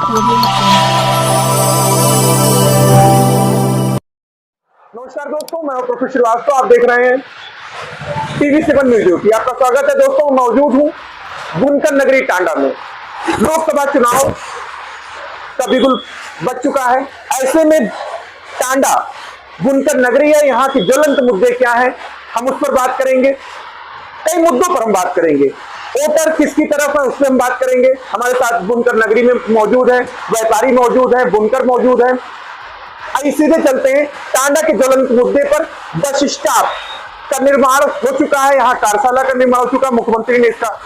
नमस्कार दोस्तों, मैं प्रोफेसर श्रीवास्तव। आप देख रहे हैं TV7 न्यूज की। आपका स्वागत है दोस्तों। मौजूद हूं बुनकर नगरी टांडा में। लोकसभा चुनाव का बिगुल बज चुका है। ऐसे में टांडा बुनकर नगरी है, यहाँ की ज्वलंत मुद्दे क्या है, हम उस पर बात करेंगे। कई मुद्दों पर हम बात करेंगे। वोटर किसकी तरफ है, उस पर हम बात करेंगे। हमारे साथ बुनकर नगरी में मौजूद है, व्यापारी मौजूद है, बुनकर मौजूद है। आइए सीधे चलते हैं टांडा के ज्वलंत मुद्दे पर। बस स्टॉप का निर्माण हो चुका है, यहाँ कार्यशाला का निर्माण हो चुका है। मुख्यमंत्री ने इसका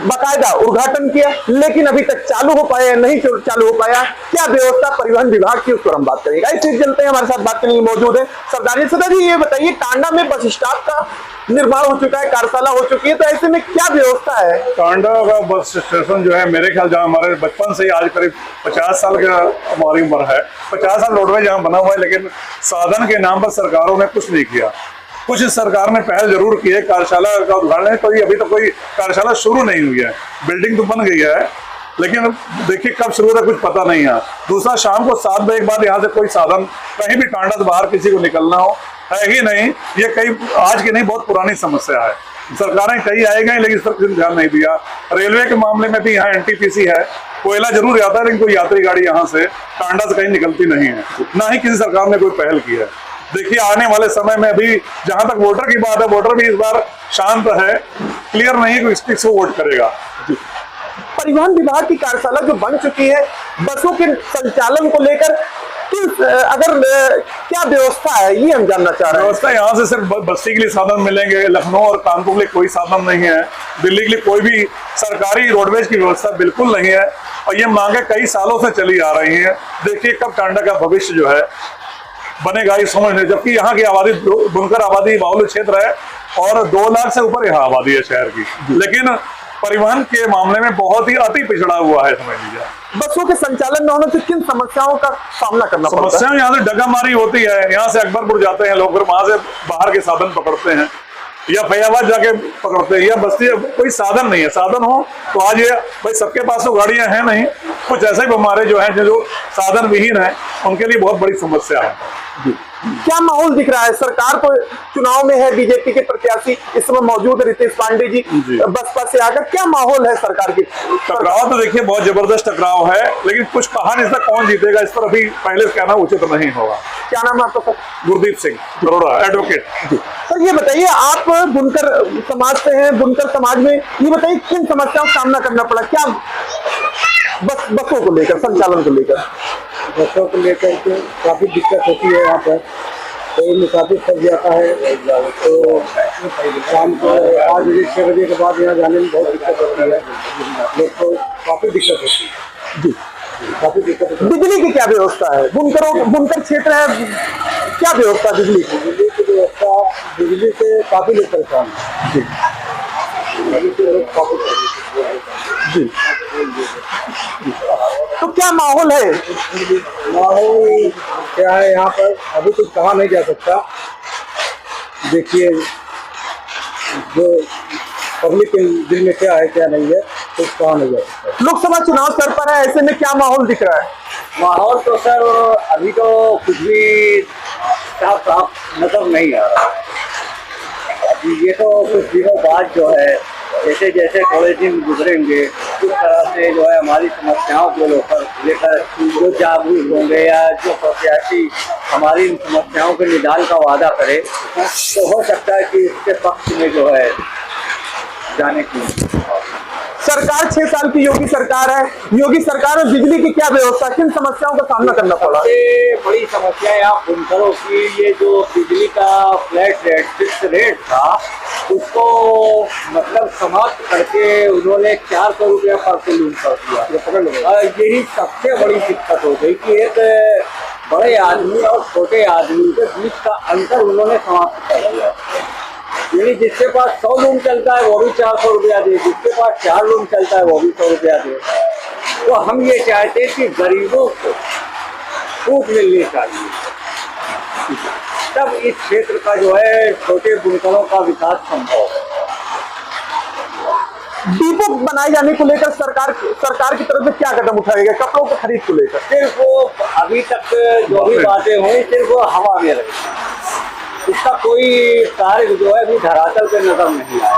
बाकायदा उद्घाटन किया, लेकिन अभी तक चालू हो पाया नहीं चालू हो पाया। क्या व्यवस्था परिवहन विभाग की, उस पर हम बात करेंगे। आइए सीधे चलते हैं। हमारे साथ बात करने के लिए मौजूद है सरदार जी। ये बताइए, टांडा में बस स्टॉप का निर्माण हो चुका है, कार्यशाला हो चुकी है, तो ऐसे में क्या व्यवस्था है? टांडा का बस स्टेशन जो है, मेरे ख्याल जहाँ हमारे बचपन से ही आज करीब 50 साल का हमारी उम्र है, 50 साल रोडवेज यहाँ बना हुआ है, लेकिन साधन के नाम पर सरकारों ने कुछ नहीं किया। कुछ सरकार ने पहल जरूर की है, कार्यशाला का उद्घाटन, तो अभी तक कोई कार्यशाला शुरू नहीं हुई है। बिल्डिंग तो बन गई है, लेकिन देखिए कब शुरू होता कुछ पता नहीं है। दूसरा, शाम को 7 बजे के बाद यहाँ से कोई साधन कहीं भी टांडा से बाहर किसी को निकलना हो है ही नहीं। ये कई आज की नहीं, बहुत पुरानी समस्या है। सरकारें कई आई गई, लेकिन इस पर किसी ध्यान नहीं दिया। रेलवे के मामले में भी यहाँ NTPC है, कोयला जरूर जाता है, लेकिन कोई यात्री गाड़ी यहाँ से टांडा से कहीं निकलती नहीं है। ना ही किसी सरकार ने कोई पहल की है। देखिए आने वाले समय में अभी जहां तक वोटर की बात है, वोटर भी इस बार शांत है, क्लियर नहीं है कि किसको वोट करेगा। परिवहन विभाग की कार्यशाला जो बन चुकी है, बसों के संचालन को लेकर क्या व्यवस्था है, ये हम जानना चाह रहे हैं। व्यवस्था यहाँ से सिर्फ बस्ती के लिए साधन मिलेंगे, लखनऊ और कानपुर के लिए कोई साधन नहीं है, दिल्ली के लिए कोई भी सरकारी रोडवेज की व्यवस्था बिल्कुल नहीं है। और ये मांगे कई सालों से चली आ रही है। देखिए कब टांडा का भविष्य जो है बनेगा, ये समझ नहीं। जबकि यहाँ की आबादी, बुनकर आबादी बाहुल्य क्षेत्र है और 2 लाख से ऊपर यहाँ आबादी है शहर की, लेकिन परिवहन के मामले में बहुत ही अति पिछड़ा हुआ है, समझ लीजिए। बसों के संचालन न होने से किन समस्याओं का सामना करना पड़ता है? समस्याएं यहाँ से डगामारी होती है। यहाँ से अकबरपुर जाते हैं लोग, फिर वहां से बाहर के साधन पकड़ते हैं, या फैजाबाद जाके पकड़ते हैं, या बस्ती कोई साधन नहीं है। साधन हो तो आज ये भाई सबके पास तो गाड़ियां हैं नहीं, कुछ ऐसे भी हमारे जो हैं जो साधन विहीन है, उनके लिए बहुत बड़ी समस्या है। क्या माहौल दिख रहा है? सरकार तो चुनाव में है, बीजेपी के प्रत्याशी इस समय मौजूद है रितेश पांडे जी बसपा से आकर। क्या माहौल है सरकार की? टकराव तो देखिए बहुत जबरदस्त टकराव है, लेकिन कुछ कहा नहीं सकता कौन जीतेगा, इस पर अभी पहले कहना उचित नहीं होगा। क्या नाम है आपका? गुरदीप सिंह अरोड़ा, एडवोकेट। सर ये बताइए, आप बुनकर समाज से हैं, बुनकर समाज में ये बताइए किन समस्याओं का सामना करना पड़ा? क्या बसों को लेकर, संचालन को लेकर? बसों को लेकर के काफ़ी दिक्कत होती है। यहाँ पर कोई मुसाफिर फंस जाता है तो शाम को 5 बजे 6 बजे के बाद यहाँ जाने में बहुत दिक्कत होती है। लोग को काफ़ी दिक्कत होती है जी, काफ़ी दिक्कत होती है। बिजली की क्या व्यवस्था है? बुनकर क्षेत्र है, क्या व्यवस्था बिजली की? बिजली की व्यवस्था, बिजली से काफ़ी लोग परेशान हैं जी, बिजली से लोग काफ़ी जी। तो क्या माहौल है? माहौल क्या है यहाँ पर अभी कुछ कहा नहीं जा सकता। देखिए जो पब्लिक के दिल में क्या है क्या नहीं है कुछ कहा नहीं जा सकता। लोकसभा चुनाव सर पर है, ऐसे में क्या माहौल दिख रहा है? माहौल तो सर अभी तो कुछ भी साफ साफ नजर नहीं आ रहा। अभी ये तो कुछ दिनों बाद जो है, जैसे जैसे थोड़े दिन गुजरेंगे, उस तरह से जो है हमारी समस्याओं को लेकर जो जागरूक होंगे या जो प्रत्याशी हमारी इन समस्याओं के निदान का वादा करे, तो हो सकता है कि इसके पक्ष में जो है जाने की। सरकार 6 साल की योगी सरकार है। योगी सरकार में बिजली की क्या व्यवस्था, किन समस्याओं का सामना करना पड़ा? सबसे बड़ी समस्या यहाँ बुनकरों की, ये जो बिजली का फ्लैट रेट, फिक्स रेट था, उसको मतलब समाप्त करके उन्होंने 400 रुपया पर किलो कर दिया। यही सबसे बड़ी दिक्कत हो गई कि एक बड़े आदमी और छोटे आदमी के बीच का अंतर उन्होंने समाप्त कर दिया। यानी जिसके पास 100 रूम चलता है वो भी 400 रुपया दे, जिसके पास 4 रूम चलता है वो भी 100 रुपया दे। तो हम ये चाहते हैं कि गरीबों को छूट मिलनी चाहिए, तब इस क्षेत्र का जो है छोटे बुनकरों का विकास संभव है। डिपो बनाए जाने को लेकर सरकार की तरफ से क्या कदम उठाए गए कपड़ों की खरीद को लेकर? सिर्फ वो अभी तक जो भी बातें हुई सिर्फ वो हवा में रही, इसका कोई कार्य जो है अभी धरातल पे नजर नहीं आया।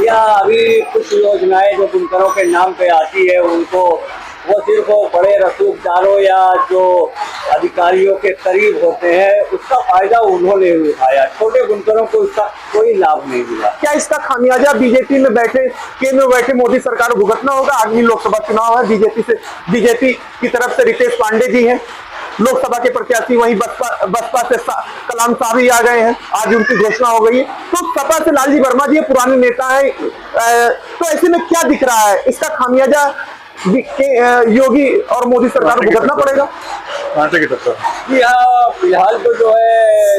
या अभी कुछ योजनाएं जो बुनकरों के नाम पे आती है उनको वो सिर्फ बड़े रसूखदारों या जो अधिकारियों के करीब होते हैं उसका फायदा उन्होंने उठाया, छोटे बुनकरों को उसका कोई लाभ नहीं मिला। क्या इसका खामियाजा बीजेपी में बैठे केंद्र में बैठे मोदी सरकार को भुगतना होगा? आगामी लोकसभा चुनाव है, बीजेपी की तरफ से रितेश पांडे जी हैं लोकसभा के प्रत्याशी, वहीं बसपा से कलाम साहब ही आ गए हैं, आज उनकी घोषणा हो गई है। तो सपा से लालजी वर्मा जी पुराने नेता है, तो ऐसे में क्या दिख रहा है? इसका खामियाजा योगी और मोदी सरकार को भुगतना पड़ेगा? कांटे की टक्कर। यहाँ फिलहाल तो जो है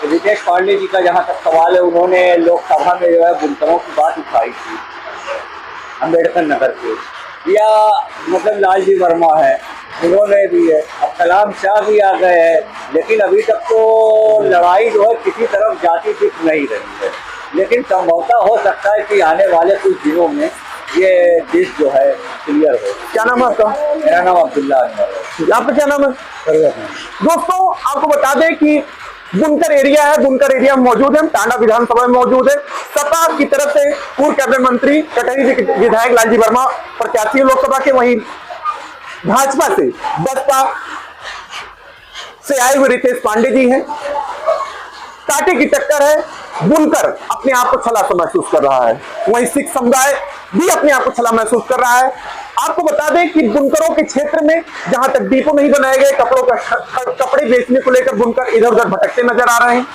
रितेश पांडे जी का जहाँ तक सवाल है, उन्होंने लोकसभा में जो है बुनकरों की बात उठाई थी अम्बेडकर नगर के, या मतलब लालजी वर्मा है उन्होंने भी है, अब कलाम शाह भी आ गए हैं, लेकिन अभी तक तो लड़ाई जो है किसी तरफ जाती दिख नहीं रही है। लेकिन संभवतः हो सकता है कि आने वाले कुछ दिनों में ये डिश जो है क्लियर हो। क्या नाम है आपका? मेरा नाम अब्दुल्ला है। आपका क्या नाम है? दोस्तों आपको बता दें कि बुनकर एरिया है, बुनकर एरिया में मौजूद है, हम टांडा विधानसभा में मौजूद है। सपा की तरफ से पूर्व कैबिनेट मंत्री कटहरी विधायक लालजी वर्मा प्रत्याशी लोकसभा के, वहीं भाजपा से बसपा से आए हुए रितेश पांडे जी हैं। कांटे की टक्कर है, बुनकर अपने आप को छला सा महसूस कर रहा है, वहीं सिख समुदाय भी अपने आप को छला महसूस कर रहा है। आपको बता दें कि बुनकरों के क्षेत्र में जहां तक डिपो नहीं बनाए गए, कपड़े बेचने को लेकर बुनकर इधर उधर भटकते नजर आ रहे हैं,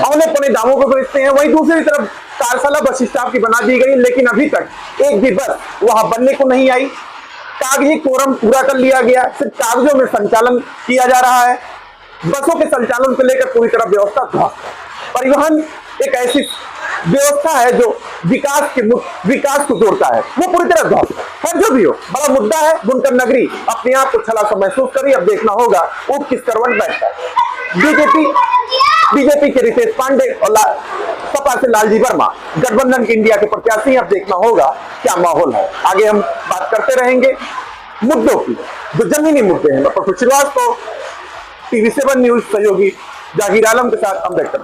औने पौने दामों पर बेचते हैं। वहीं दूसरी तरफ कार्यशाला बस स्टॉप की बना दी गई, लेकिन अभी तक एक भी बस वहां बनने को नहीं आई। कागजी कोरम पूरा कर लिया गया, सिर्फ कागजों में संचालन किया जा रहा है। बसों के संचालन को लेकर पूरी तरह व्यवस्था ध्वस्त है। परिवहन एक ऐसी व्यवस्था है जो विकास को जोड़ता है, वो पूरी तरह ध्वस्त है। खैर जो भी हो, बड़ा मुद्दा है, बुनकर नगरी अपने आप को छला सा महसूस करी। अब देखना होगा वो किस करवट बैठता है। बीजेपी के रितेश पांडे और सपा से लालजी वर्मा गठबंधन के इंडिया के प्रत्याशी। अब देखना होगा क्या माहौल है। आगे हम बात करते रहेंगे मुद्दों की, जो जमीनी मुद्दे हैं। डॉक्टर श्रीवास्तव, TV7 न्यूज सहयोगी जाहिर आलम के साथ अम्बेडकर।